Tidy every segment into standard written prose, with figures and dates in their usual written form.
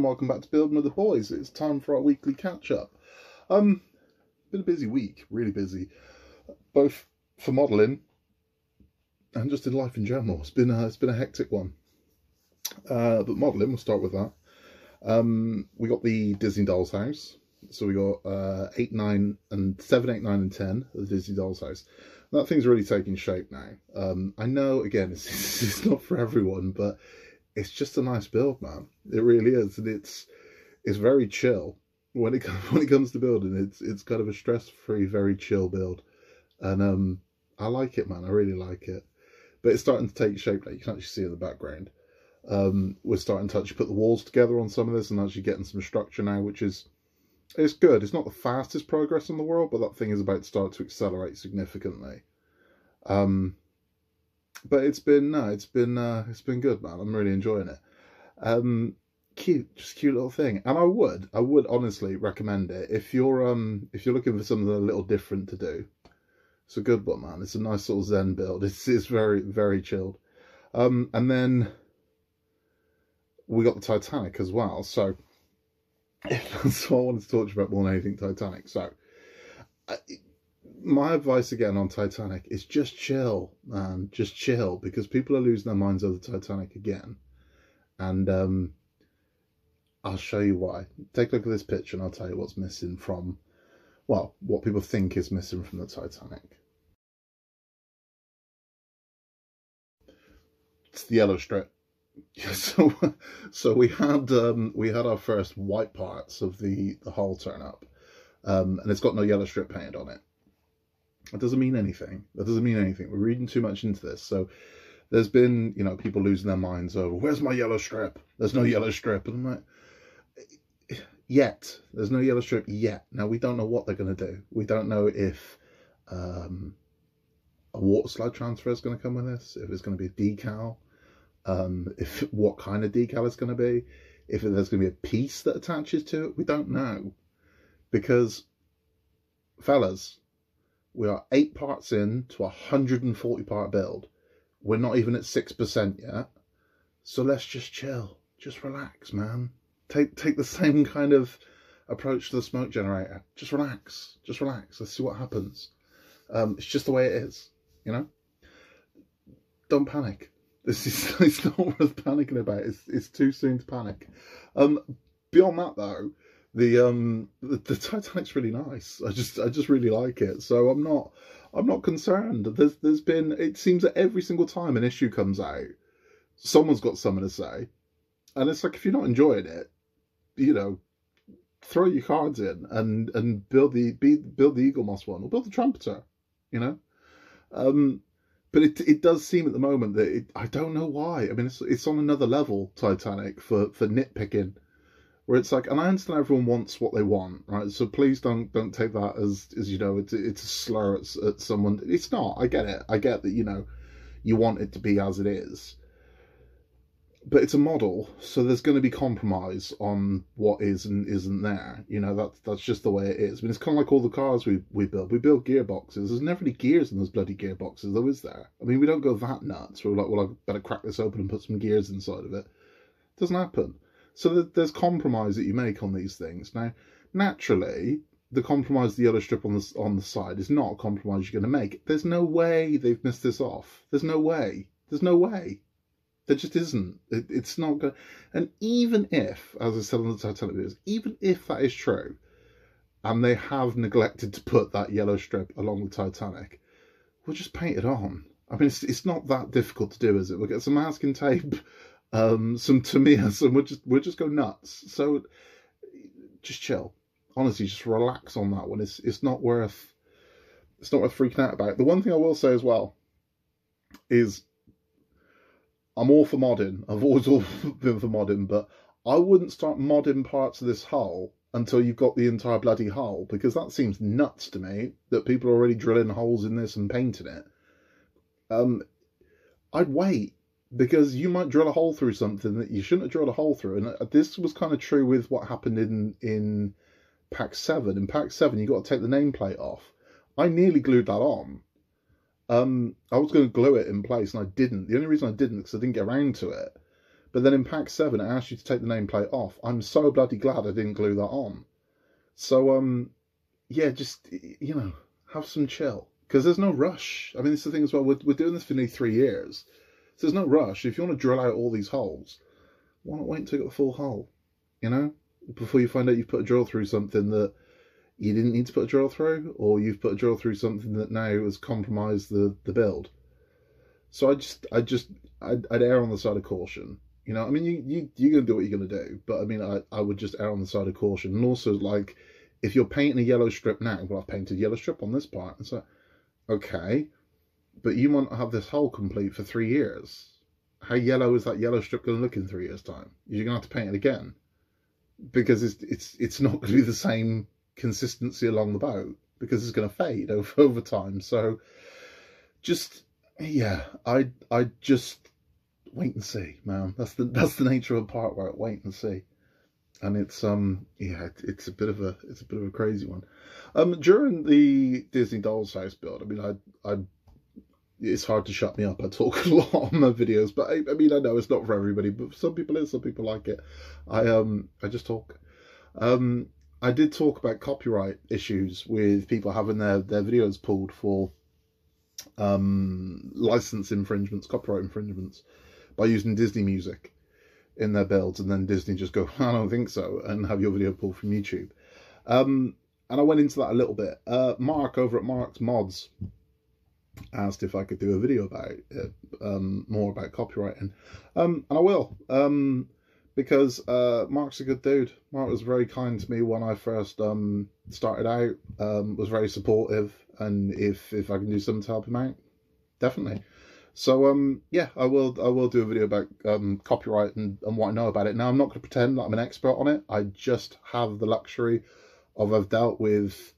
and welcome back to Building with the Boys. It's time for our weekly catch-up. Been a busy week, really busy, both for modelling and just in life in general. It's been a hectic one. But modelling, we'll start with that. We got the Disney Doll's House. So we got 7, 8, 9 and 10 of the Disney Doll's House. That thing's really taking shape now. I know, again, it's not for everyone, but it's just a nice build, man. It really is, and it's very chill when it comes to building. It's kind of a stress-free, very chill build, and I like it, man. I really like it. But it's starting to take shape now. You can actually see it in the background. We're starting to actually put the walls together on some of this, and actually getting some structure now, which is good. It's not the fastest progress in the world, but that thing is about to start to accelerate significantly. But it's been good, man. I'm really enjoying it. Just cute little thing. And I would honestly recommend it if you're looking for something a little different to do. It's a good one, man. It's a nice little zen build. It's very, very chilled. And then we got the Titanic as well. So that's what I wanted to talk to you about more than anything, Titanic. So my advice again on Titanic is just chill, man. Just chill, because people are losing their minds over the Titanic again. And I'll show you why. Take a look at this picture and I'll tell you what's missing from, well, what people think is missing from the Titanic. It's the yellow strip. So we had our first white parts of the hull turn up, and it's got no yellow strip painted on it. That doesn't mean anything. We're reading too much into this. So there's been, people losing their minds over, where's my yellow strip? There's no yellow strip. And I'm like, yet. There's no yellow strip yet. Now, we don't know what they're going to do. We don't know if a water slide transfer is going to come with this, if it's going to be a decal, what kind of decal it's going to be, if there's going to be a piece that attaches to it. We don't know. Because, fellas, we are 8 parts in to a 140 part build. We're not even at 6% yet. So let's just chill. Just relax, man. Take the same kind of approach to the smoke generator. Just relax. Just relax. Let's see what happens. It's just the way it is, Don't panic. It's not worth panicking about. It's too soon to panic. Beyond that, though, the Titanic's really nice. I just really like it. So I'm not concerned. There's been, it seems that every single time an issue comes out, someone's got something to say, and it's like, if you're not enjoying it, throw your cards in and build the Eagle Moss one, or build the Trumpeter, But it does seem at the moment that I don't know why. I mean, it's on another level, Titanic, for nitpicking. Where it's like, and I understand everyone wants what they want, right? So please don't take that as it's a slur at someone. It's not. I get it. I get that you want it to be as it is, but it's a model, so there's going to be compromise on what is and isn't there. That's just the way it is. I mean, it's kind of like all the cars we build. We build gearboxes. There's never any gears in those bloody gearboxes, though, is there? I mean, we don't go that nuts. We're like, well, I better crack this open and put some gears inside of it. It doesn't happen. So there's compromise that you make on these things. Now, naturally, the compromise, the yellow strip on the side, is not a compromise you're going to make. There's no way they've missed this off. There's no way. There's no way. There just isn't. It's not going. And even if, as I said on the Titanic videos, even if that is true, and they have neglected to put that yellow strip along the Titanic, we'll just paint it on. I mean, it's not that difficult to do, is it? We'll get some masking tape, some Tamiya, and we'll just go nuts. So just chill. Honestly, just relax on that one. It's not worth freaking out about. The one thing I will say as well is, I'm all for modding. I've always been for modding, but I wouldn't start modding parts of this hull until you've got the entire bloody hull, because that seems nuts to me that people are already drilling holes in this and painting it. I'd wait, because you might drill a hole through something that you shouldn't have drilled a hole through. And this was kind of true with what happened in Pack 7. In Pack 7, you got to take the nameplate off. I nearly glued that on. I was going to glue it in place, and I didn't. The only reason I didn't, because I didn't get around to it. But then in pack 7, it asks you to take the nameplate off. I'm so bloody glad I didn't glue that on. So, yeah, just, you know, have some chill. Because there's no rush. I mean, it's the thing as well, we're doing this for nearly 3 years. So there's no rush. If you want to drill out all these holes, why not wait until you got the full hole, you know? Before you find out you've put a drill through something that you didn't need to put a drill through, or you've put a drill through something that now has compromised the build. So I'd err on the side of caution. You know, I mean, you're going to do what you're going to do, but I mean, I would just err on the side of caution. And also, like, if you're painting a yellow strip now, well, I've painted yellow strip on this part. It's like, okay, but you want to have this hole complete for 3 years. How yellow is that yellow strip going to look in 3 years' time? You're going to have to paint it again, because it's not going to be the same consistency along the boat, because it's going to fade over time. So just, yeah, I just wait and see, man. That's the nature of a part where I wait and see. And it's yeah, it's a bit of a crazy one. During the Disney Doll's House build, I mean, I it's hard to shut me up. I talk a lot on my videos, but I mean, I know it's not for everybody, but some people is, some people like it. I just talk. I did talk about copyright issues with people having their videos pulled for license infringements, copyright infringements, by using Disney music in their builds, and then Disney just go, I don't think so, and have your video pulled from YouTube. And I went into that a little bit. Mark over at Mark's Mods asked if I could do a video about it, more about copywriting, and I will, because Mark's a good dude. Mark was very kind to me when I first started out, was very supportive, and if I can do something to help him out, definitely. So yeah, I will do a video about copyright and what I know about it. Now, I'm not going to pretend that I'm an expert on it. I just have the luxury of, I've dealt with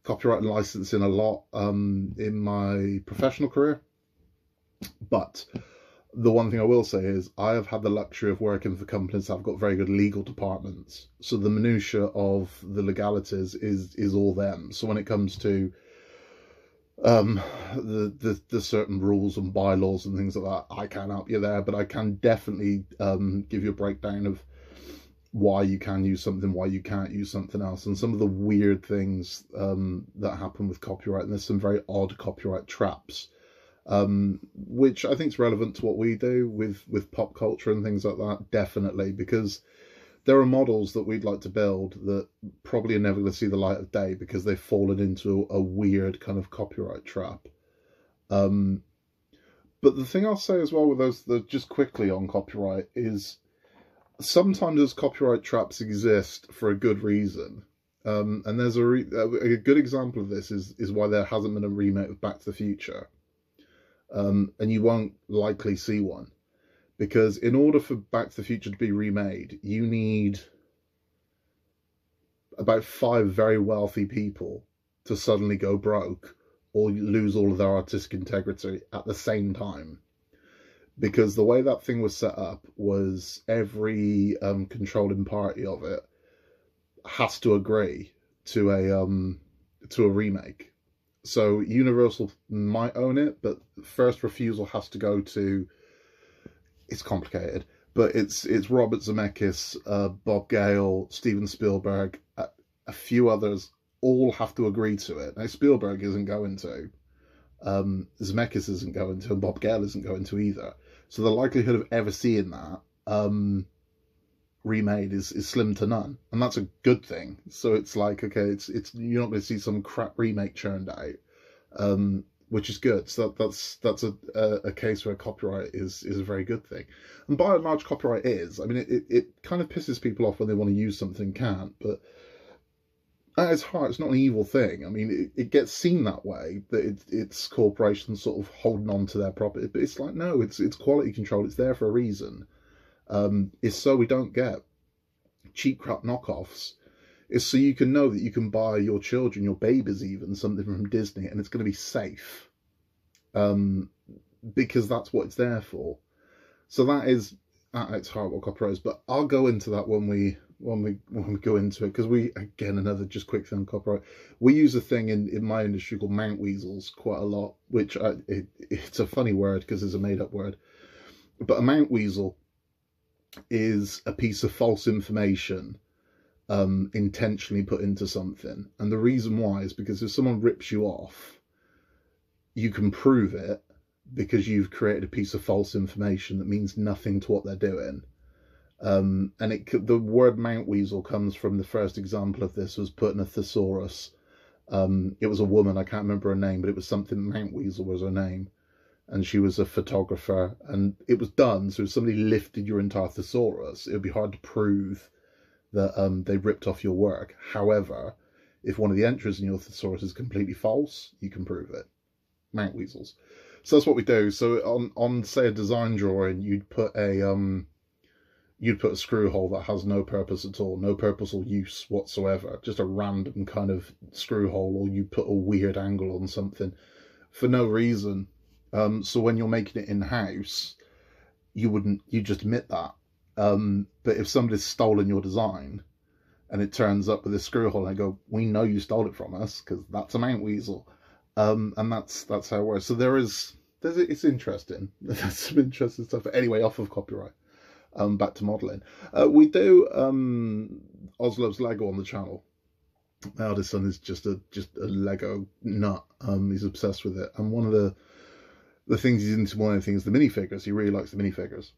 copyright and licensing a lot in my professional career. But the one thing I will say is I have had the luxury of working for companies that have got very good legal departments. So the minutiae of the legalities is all them. So when it comes to the certain rules and bylaws and things like that, I can't help you there, but I can definitely give you a breakdown of why you can use something, why you can't use something else, and some of the weird things that happen with copyright. And there's some very odd copyright traps, which I think is relevant to what we do with pop culture and things like that, definitely, because there are models that we'd like to build that probably are never going to see the light of day because they've fallen into a weird kind of copyright trap. But the thing I'll say as well with those, just quickly on copyright, is sometimes those copyright traps exist for a good reason. And there's a good example of this is why there hasn't been a remake of Back to the Future. And you won't likely see one. Because in order for Back to the Future to be remade, you need about 5 very wealthy people to suddenly go broke or lose all of their artistic integrity at the same time. Because the way that thing was set up was every controlling party of it has to agree to a remake. So Universal might own it, but first refusal has to go to... It's complicated, but it's Robert Zemeckis, Bob Gale, Steven Spielberg, a few others, all have to agree to it. Now, Spielberg isn't going to, Zemeckis isn't going to, and Bob Gale isn't going to either. So the likelihood of ever seeing that remade is slim to none, and that's a good thing. So it's like, okay, it's you're not going to see some crap remake churned out. Which is good. So that's a case where copyright is a very good thing. And by and large, copyright is. I mean, it kind of pisses people off when they want to use something and can't, but at its heart, it's not an evil thing. I mean, it gets seen that way, that it's corporations sort of holding on to their property, but it's like, no, it's quality control. It's there for a reason. It's so we don't get cheap crap knockoffs. Is so you can know that you can buy your children, your babies even, something from Disney, and it's going to be safe. Because that's what it's there for. So that is at its heart what copyright is. But I'll go into that when we go into it, because again, another just quick thing on copyright. We use a thing in my industry called mount weasels quite a lot, which it's a funny word because it's a made up word. But a mount weasel is a piece of false information intentionally put into something. And the reason why is because if someone rips you off, you can prove it because you've created a piece of false information that means nothing to what they're doing. And the word mount weasel comes from the first example of this was put in a thesaurus. It was a woman, I can't remember her name, but it was something, mount weasel was her name. And she was a photographer, and it was done. So if somebody lifted your entire thesaurus, it would be hard to prove that they ripped off your work. However, if one of the entries in your thesaurus is completely false, you can prove it. Mount weasels. So that's what we do. So on say a design drawing, you'd put a screw hole that has no purpose at all, no purpose or use whatsoever, just a random kind of screw hole, or you put a weird angle on something for no reason. So when you're making it in-house, you just admit that. But if somebody's stolen your design and it turns up with a screw hole, and they go, we know you stole it from us because that's a mount weasel. And that's how it works. So it's interesting. There's some interesting stuff. But anyway, off of copyright. Back to modelling. We do Oz Loves Lego on the channel. My eldest son is just a Lego nut. He's obsessed with it. And one of the things he's into more than anything is the minifigures. He really likes the minifigures.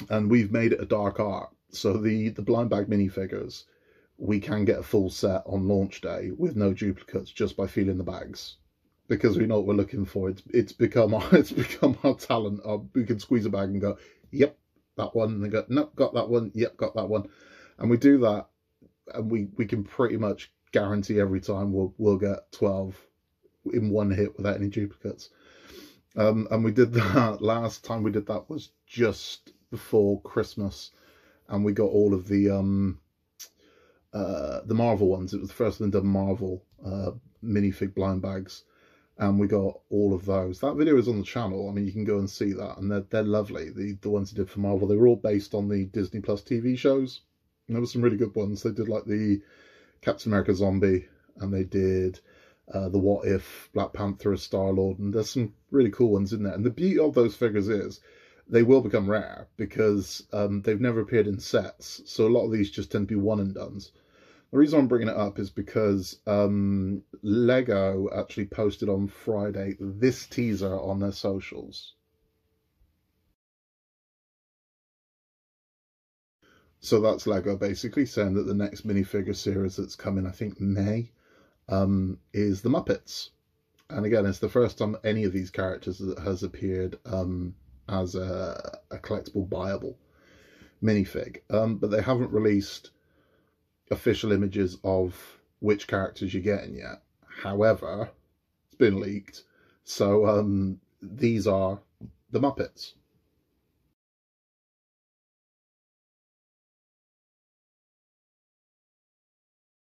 And we've made it a dark art. So the blind bag minifigures, we can get a full set on launch day with no duplicates just by feeling the bags. Because we know what we're looking for. It's become our talent. We can squeeze a bag and go, yep, that one. And they go, nope, got that one. Yep, got that one. And we do that, and we can pretty much guarantee every time we'll get 12 in one hit without any duplicates. And we did that, last time we did that was just before Christmas, and we got all of the Marvel ones. It was the first one done Marvel minifig blind bags, and we got all of those. That video is on the channel. I mean, you can go and see that, and they're lovely. The ones they did for Marvel, they were all based on the Disney Plus TV shows. And there were some really good ones. They did like the Captain America Zombie, and they did the What If, Black Panther, Star-Lord, and there's some really cool ones in there. And the beauty of those figures is they will become rare because they've never appeared in sets. So a lot of these just tend to be one and dones. The reason I'm bringing it up is because Lego actually posted on Friday this teaser on their socials. So that's Lego basically saying that the next minifigure series that's coming, I think May, is the Muppets. And again, it's the first time any of these characters has appeared as a collectible, buyable minifig. But they haven't released official images of which characters you're getting yet. However, it's been leaked. So these are the Muppets.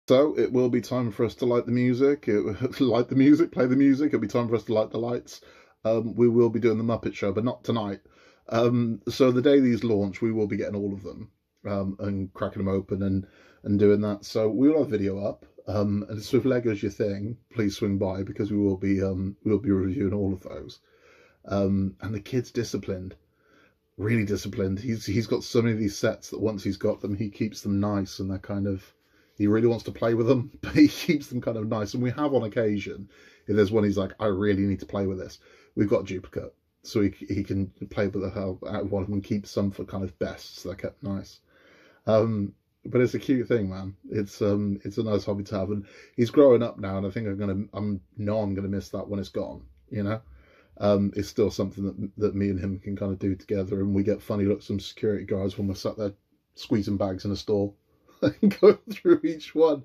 So it will be time for us to light the music, light the music, play the music. It'll be time for us to light the lights. We will be doing the Muppet Show, but not tonight. So the day these launch, we will be getting all of them and cracking them open and doing that. So we'll have video up. And so if Lego's your thing, please swing by because we'll be reviewing all of those. And the kid's disciplined, really disciplined. He's got so many of these sets that once he's got them, he keeps them nice, and they're kind of, he really wants to play with them, but he keeps them kind of nice. And we have on occasion, if there's one he's like, I really need to play with this, we've got a duplicate. So he can play with the hell out of one of them and keep some for kind of best, so they're kept nice. But it's a cute thing, man. It's a nice hobby to have, and he's growing up now, and I think I'm gonna miss that when it's gone. You know, it's still something that me and him can kind of do together, and we get funny looks from security guards when we're sat there squeezing bags in a store and going through each one.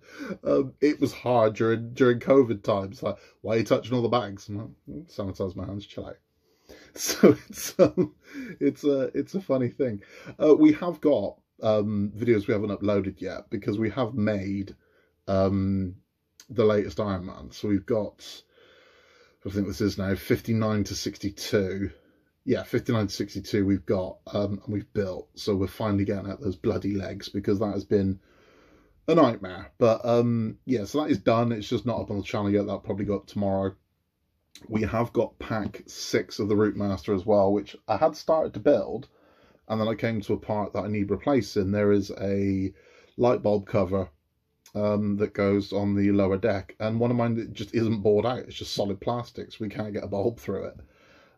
It was hard during COVID times. Like, why are you touching all the bags? I'm like, sanitize my hands, chill out. So it's a funny thing. We have got videos we haven't uploaded yet because we have made the latest Iron Man. So we've got, I think this is now 59 to 62. Yeah, 59 to 62 we've got, and we've built. So we're finally getting out those bloody legs because that has been a nightmare. But yeah, so that is done. It's just not up on the channel yet. That'll probably go up tomorrow. We have got pack 6 of the Route Master as well, which I had started to build. and then I came to a part that I need replacing. There is a light bulb cover that goes on the lower deck, and one of mine that just isn't bored out. It's just solid plastic, so we can't get a bulb through it.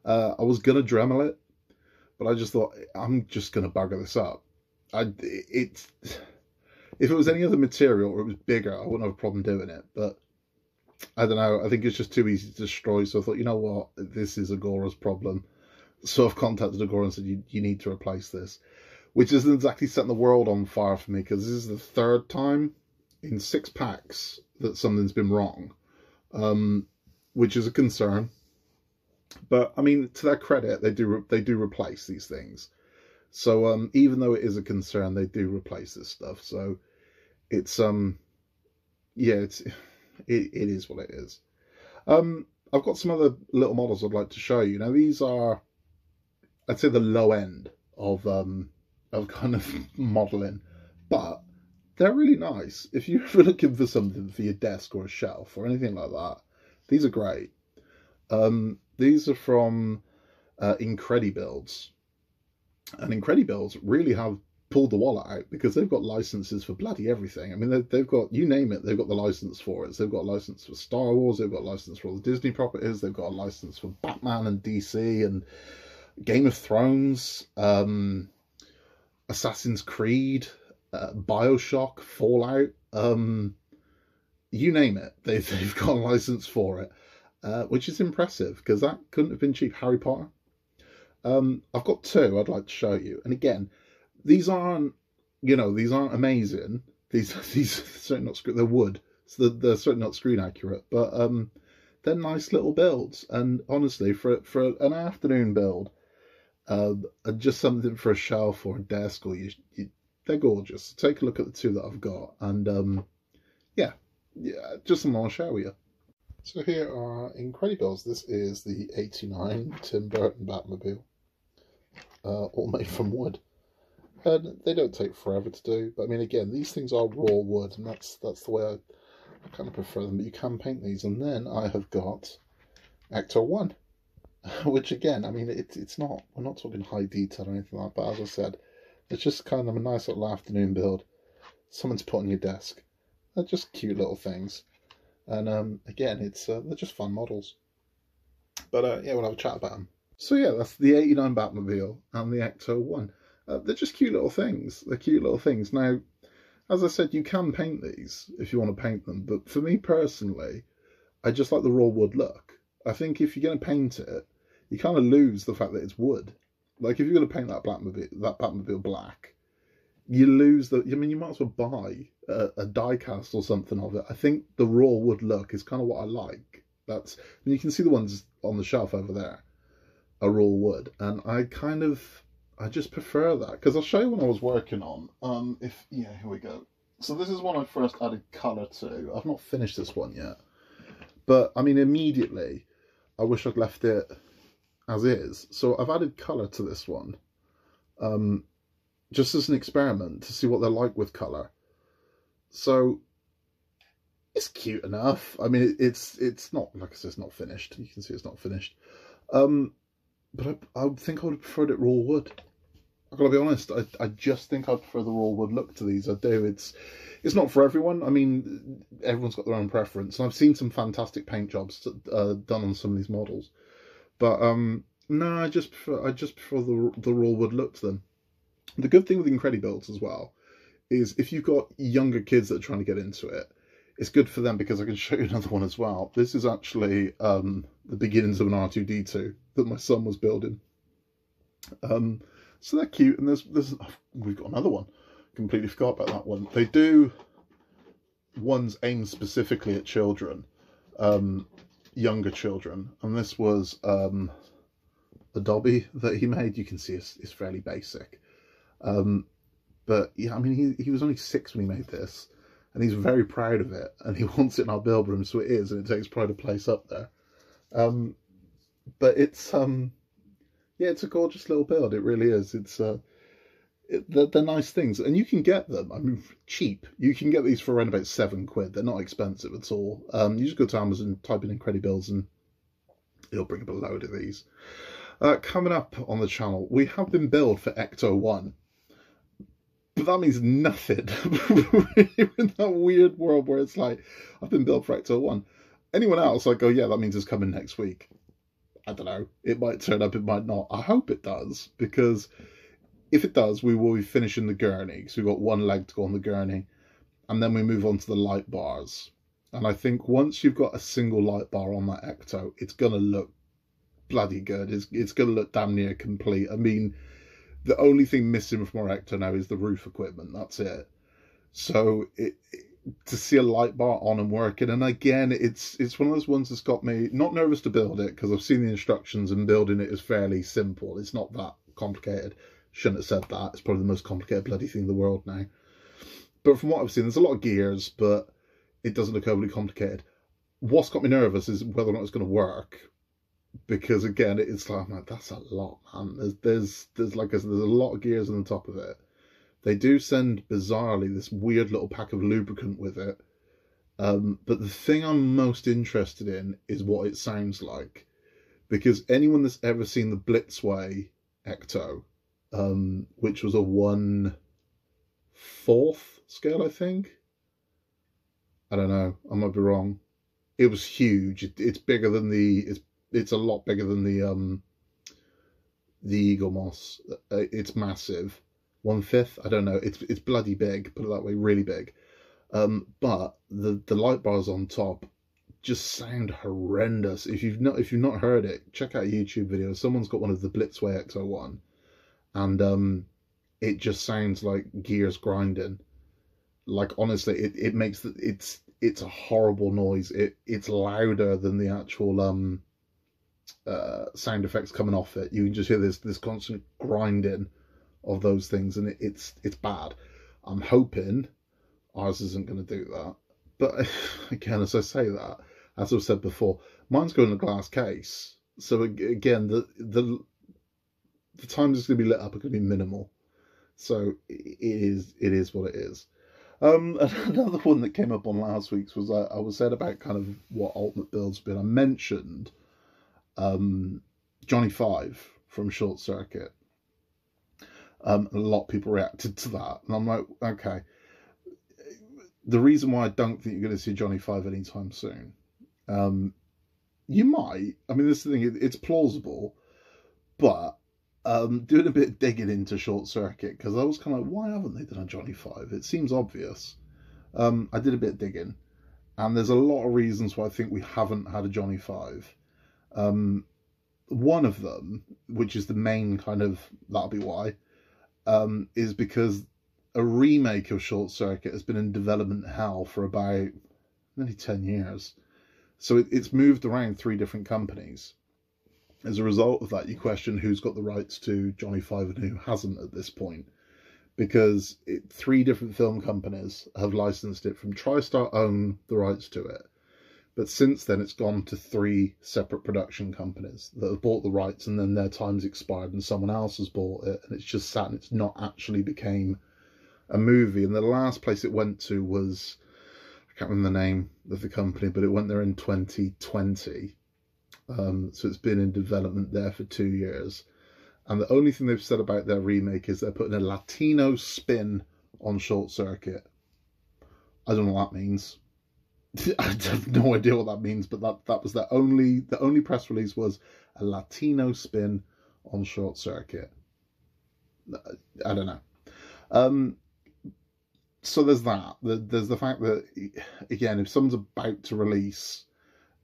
I was gonna Dremel it, but I just thought I'm just gonna bugger this up. If it was any other material or it was bigger, I wouldn't have a problem doing it. But I don't know. I think it's just too easy to destroy. So I thought, you know what, this is Agora's problem. So I've contacted Agora and said, you need to replace this, which isn't exactly setting the world on fire for me, because this is the third time in 6 packs that something's been wrong, which is a concern. But I mean, to their credit, they do replace these things. So even though it is a concern, they do replace this stuff. So it's yeah, it is what it is. I've got some other little models I'd like to show you. Now these are, I'd say, the low end of kind of modeling, but they're really nice. If you're ever looking for something for your desk or a shelf or anything like that, these are great. These are from Incredibuilds. And Incredibuilds really have pulled the wallet out, because they've got licenses for bloody everything. I mean, they've got, you name it, they've got the license for it. So they've got a license for Star Wars, they've got a license for all the Disney properties, they've got a license for Batman and DC and Game of Thrones, Assassin's Creed, Bioshock, Fallout, you name it, they've got a license for it, which is impressive, because that couldn't have been cheap. Harry Potter. I've got 2 I'd like to show you, and again, these aren't, you know, these aren't amazing. These are certainly not screen. They're wood, so they're certainly not screen accurate, but they're nice little builds. And honestly, for an afternoon build, just something for a shelf or a desk, or they're gorgeous. Take a look at the 2 that I've got, and yeah, just something I want to share with you. So here are Incredibuilds. This is the '89 Tim Burton Batmobile, all made from wood. And they don't take forever to do, but I mean, again, these things are raw wood, and that's the way I kind of prefer them. But you can paint these. And then I have got Ecto 1, which again, I mean, it's not, we're not talking high detail or anything like that, but as I said, it's just kind of a nice little afternoon build, something to put on your desk. They're just cute little things. And again, they're just fun models. But yeah, we'll have a chat about them. So yeah, that's the '89 Batmobile and the Ecto 1. They're just cute little things. They're cute little things. Now, as I said, you can paint these if you want to paint them. But for me personally, I just like the raw wood look. I think if you're going to paint it, you kind of lose the fact that it's wood. Like if you're going to paint that Batmobile black, you lose the. I mean, you might as well buy a die cast or something of it. I think the raw wood look is kind of what I like. That's. I mean, you can see the ones on the shelf over there are raw wood, and I just prefer that, because I'll show you what I was working on. Yeah, here we go. So this is one I first added colour to. I've not finished this one yet, but I mean, immediately I wish I'd left it as is. So I've added colour to this one, just as an experiment to see what they're like with colour. So it's cute enough. I mean, it's not, like I said, it's not finished. You can see it's not finished. But I think I would have preferred it raw wood. I've got to be honest, I just think I prefer the raw wood look to these. I do. It's not for everyone. I mean, everyone's got their own preference. And I've seen some fantastic paint jobs done on some of these models. But no, I just prefer the raw wood look to them. The good thing with Incredibuilds as well is if you've got younger kids that are trying to get into it, it's good for them, because I can show you another one as well. This is actually the beginnings of an R2-D2 that my son was building. So they're cute, and we've got another one. Completely forgot about that one. They do ones aimed specifically at children, younger children, and this was a Dobby that he made. You can see it's fairly basic, but yeah, I mean, he was only 6 when he made this, and he's very proud of it, and he wants it in our build room, so it is, and it takes pride of place up there. But it's yeah, it's a gorgeous little build. It really is. They're nice things, and you can get them. I mean, cheap. You can get these for around about £7. They're not expensive at all. You just go to Amazon, type in Incredibuilds, and it'll bring up a load of these. Coming up on the channel, we have been billed for Ecto 1. But that means nothing. We're in that weird world where it's like, I've been billed for Ecto 1. Anyone else, I go, yeah, that means it's coming next week. I don't know. It might turn up, it might not. I hope it does, because if it does, we will be finishing the gurney. So we've got one leg to go on the gurney. And then we move on to the light bars. And I think once you've got a single light bar on that Ecto, it's going to look bloody good. It's going to look damn near complete. I mean, the only thing missing from our Ecto now is the roof equipment. That's it. So to see a light bar on and working, and again, it's one of those ones that's got me not nervous to build it, because I've seen the instructions and building it is fairly simple. It's not that complicated. Shouldn't have said that. It's probably the most complicated bloody thing in the world now. But from what I've seen, there's a lot of gears, but it doesn't look overly complicated. What's got me nervous is whether or not it's going to work. Because again, it's like, that's a lot, man. There's like there's a lot of gears on the top of it. They do send, bizarrely, this weird little pack of lubricant with it. But the thing I'm most interested in is what it sounds like. Because anyone that's ever seen the Blitzway Ecto, which was a 1/4 scale, I think. I don't know. I might be wrong. It was huge. It's bigger than it's a lot bigger than the Eagle Moss. It's massive. 1/5. I don't know. It's bloody big. Put it that way, really big. But the light bars on top just sound horrendous. If you've not heard it, check out a YouTube video. Someone's got one of the Blitzway Ecto 1, and it just sounds like gears grinding. Like, honestly, it makes it's a horrible noise. It's louder than the actual sound effects coming off it. You can just hear this constant grinding of those things, and it's bad. I'm hoping ours isn't going to do that. But again, as I say that, as I've said before, mine's going in a glass case. So again, the times it's going to be lit up are going to be minimal. So it is what it is. Another one that came up on last week's was I was said about kind of what ultimate builds have been. I mentioned Johnny 5 from Short Circuit. A lot of people reacted to that, and I'm like, okay. The reason why I don't think you're going to see Johnny 5 anytime soon, you might. I mean, this is the thing. It's plausible, but doing a bit of digging into Short Circuit, because I was kind of like, why haven't they done a Johnny 5? It seems obvious. I did a bit of digging, and there's a lot of reasons why I think we haven't had a Johnny 5. One of them, which is the main kind of, that'll be why, is because a remake of Short Circuit has been in development hell for about nearly 10 years. So it's moved around 3 different companies. As a result of that, you question who's got the rights to Johnny 5 and who hasn't at this point. Because 3 different film companies have licensed it from TriStar, own the rights to it. But since then, it's gone to 3 separate production companies that have bought the rights, and then their time's expired and someone else has bought it. And it's just sat and it's not actually became a movie. And the last place it went to was, I can't remember the name of the company, but it went there in 2020. So it's been in development there for 2 years. And the only thing they've said about their remake is they're putting a Latino spin on Short Circuit. I don't know what that means. I have no idea what that means, but that was the only press release was a Latino spin on Short Circuit. I don't know. So there's that. There's the fact that, again, if someone's about to release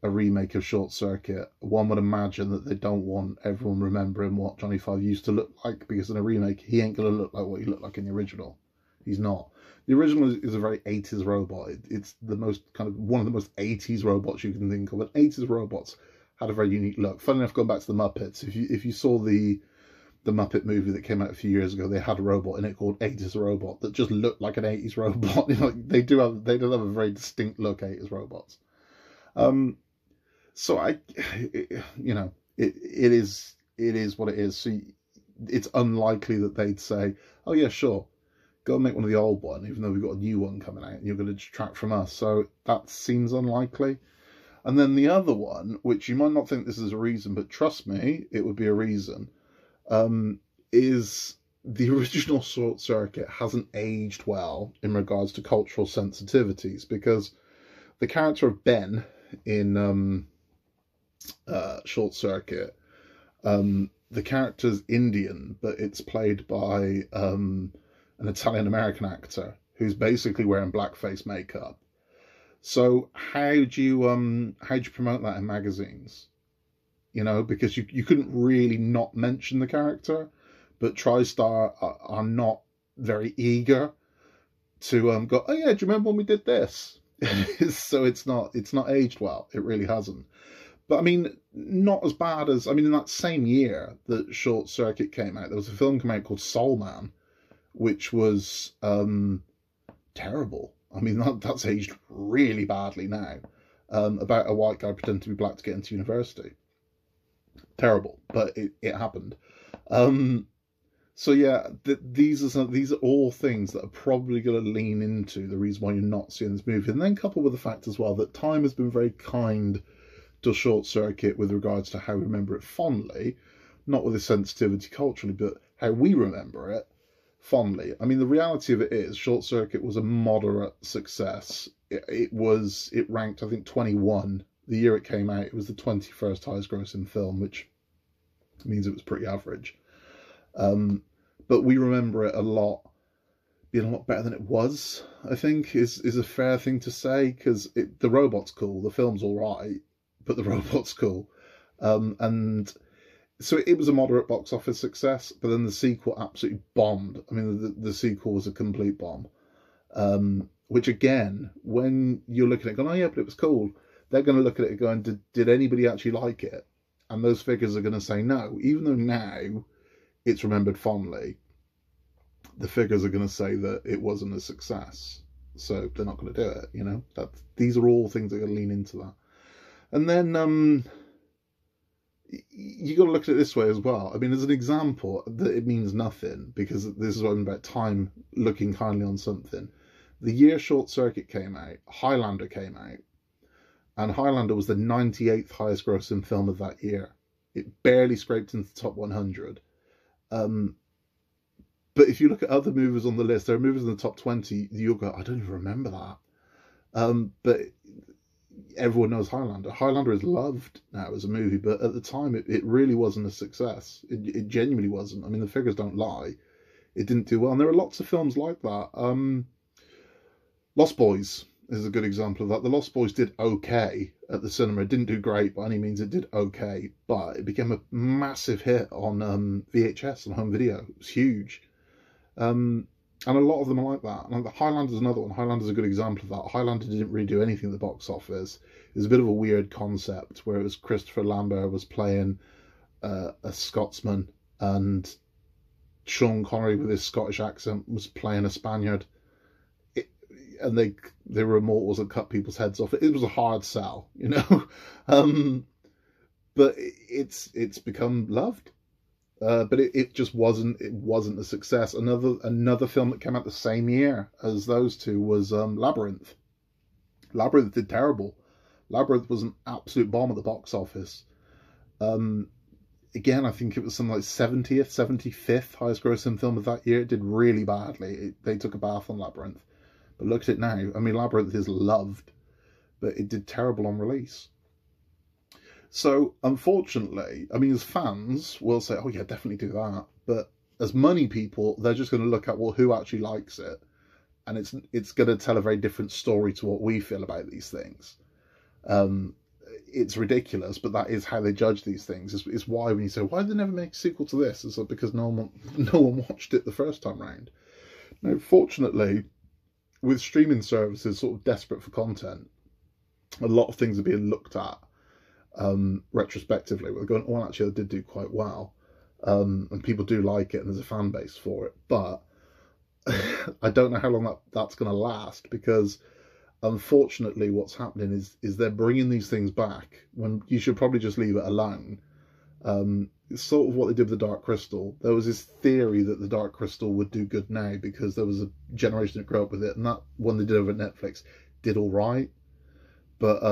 a remake of Short Circuit, one would imagine that they don't want everyone remembering what Johnny 5 used to look like, because in a remake, he ain't going to look like what he looked like in the original. He's not. The original is a very 80s robot. It's the most kind of one of the most 80s robots you can think of. And 80s robots had a very unique look. Funny enough, going back to the Muppets, if you saw the Muppet movie that came out a few years ago, they had a robot in it called 80s Robot that just looked like an 80s robot. They do have a very distinct look, 80s robots. So it is what it is. So it's unlikely that they'd say, oh yeah, sure, go and make one of the old one, even though we've got a new one coming out and you're going to detract from us. So that seems unlikely. And then the other one, which you might not think this is a reason, but trust me, it would be a reason, is the original Short Circuit hasn't aged well in regards to cultural sensitivities, because the character of Ben in Short Circuit, the character's Indian, but it's played by an Italian-American actor who's basically wearing blackface makeup. So how do you promote that in magazines? You know, because you couldn't really not mention the character, but TriStar are not very eager to go, oh yeah, do you remember when we did this? So it's not aged well. It really hasn't. But I mean, not as bad as, I mean, in that same year that Short Circuit came out, there was a film came out called Soul Man, which was terrible. I mean, that's aged really badly now. About a white guy pretending to be black to get into university. Terrible, but it happened. So yeah, these are all things that are probably going to lean into the reason why you're not seeing this movie. And then coupled with the fact as well that time has been very kind to Short Circuit with regards to how we remember it fondly, not with the sensitivity culturally, but how we remember it fondly. I mean, the reality of it is Short Circuit was a moderate success. It ranked, I think, 21 the year it came out. It was the 21st highest grossing film, which means it was pretty average. But we remember it being a lot better than it was, I think, is a fair thing to say, because the robot's cool, the film's all right, but the robot's cool. And so it was a moderate box office success, but then the sequel absolutely bombed. I mean, the sequel was a complete bomb. Which again, when you're looking at it going, oh yeah, but it was cool, they're going to look at it going, did anybody actually like it? And those figures are going to say no. Even though now it's remembered fondly, the figures are going to say that it wasn't a success. So they're not going to do it, you know. These are all things that are going to lean into that. And then you got to look at it this way as well. I mean, as an example, that it means nothing, because this is what I'm about time looking kindly on something. The year Short Circuit came out, Highlander came out, and Highlander was the 98th highest grossing film of that year. It barely scraped into the top 100. But if you look at other movies on the list, there are movies in the top 20, you'll go, I don't even remember that. But everyone knows Highlander. Highlander is loved now as a movie, but at the time it really wasn't a success. It genuinely wasn't. I mean, the figures don't lie. It didn't do well. And there are lots of films like that. Lost Boys is a good example of that. The Lost Boys did okay at the cinema. It didn't do great by any means. It did okay, but it became a massive hit on VHS and home video. It was huge. And a lot of them are like that. And Highlander's another one. Highlander's a good example of that. Highlander didn't really do anything at the box office. It was a bit of a weird concept where it was Christopher Lambert was playing a Scotsman, and Sean Connery with his Scottish accent was playing a Spaniard. And they were immortals and cut people's heads off. It was a hard sell, you know. But it's become loved. But it just wasn't a success. Another film that came out the same year as those two was Labyrinth. Labyrinth did terrible. Labyrinth was an absolute bomb at the box office. Again, I think it was something like 70th, 75th highest grossing film of that year. It did really badly. They took a bath on Labyrinth. But look at it now. I mean, Labyrinth is loved, but it did terrible on release. So, unfortunately, I mean, as fans, we'll say, oh yeah, definitely do that. But as money people, they're just going to look at, well, who actually likes it? And it's going to tell a very different story to what we feel about these things. It's ridiculous, but that is how they judge these things. It's why when you say, why did they never make a sequel to this? It's like, because no one watched it the first time round. Now, fortunately, with streaming services sort of desperate for content, a lot of things are being looked at retrospectively. We're going, well, actually, they did do quite well, and people do like it, and there's a fan base for it. But I don't know how long that's going to last, because unfortunately, what's happening is they're bringing these things back when you should probably just leave it alone. It's sort of what they did with the Dark Crystal. There was this theory that the Dark Crystal would do good now because there was a generation that grew up with it, and that one they did over at Netflix did all right. But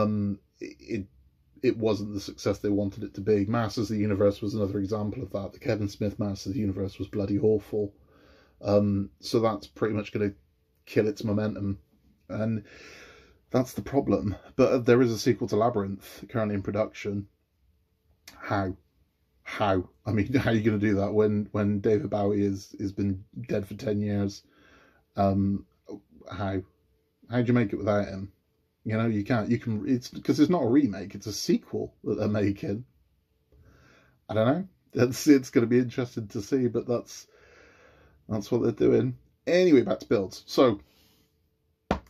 it wasn't the success they wanted it to be. Masters of the Universe was another example of that. The Kevin Smith Masters of the Universe was bloody awful. So that's pretty much going to kill its momentum. And that's the problem. But there is a sequel to Labyrinth currently in production. How? I mean, how are you going to do that when David Bowie has been dead for 10 years? How do you make it without him? You know, you can't. You can. It's because it's not a remake; it's a sequel that they're making. I don't know. It's going to be interesting to see, but that's what they're doing. Anyway, back to builds. So,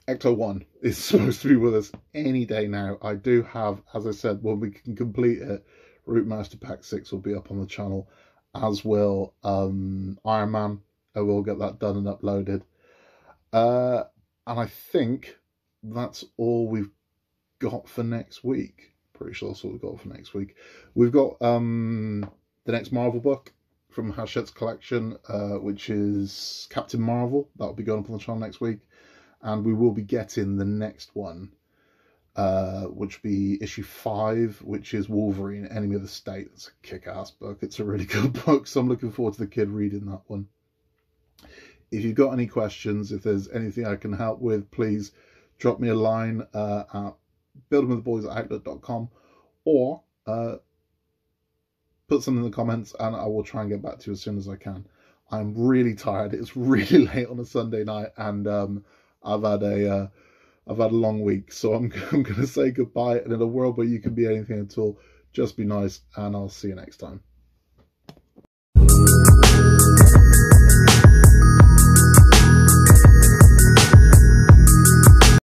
Ecto 1 is supposed to be with us any day now. I do have, as I said, when we can complete it, Route Master Pack 6 will be up on the channel, as will Iron Man. I will get that done and uploaded. And I think that's all we've got for next week. Pretty sure that's all we've got for next week. We've got the next Marvel book from Hachette's collection, which is Captain Marvel. That'll be going up on the channel next week. And we will be getting the next one, which will be issue 5, which is Wolverine, Enemy of the State. It's a kick-ass book. It's a really good book, so I'm looking forward to the kid reading that one. If you've got any questions, if there's anything I can help with, please drop me a line at buildingwiththeboys@outlook.com, or put something in the comments and I will try and get back to you as soon as I can. I'm really tired. It's really late on a Sunday night, and I've had a long week, so I'm going to say goodbye. And in a world where you can be anything at all, just be nice, and I'll see you next time.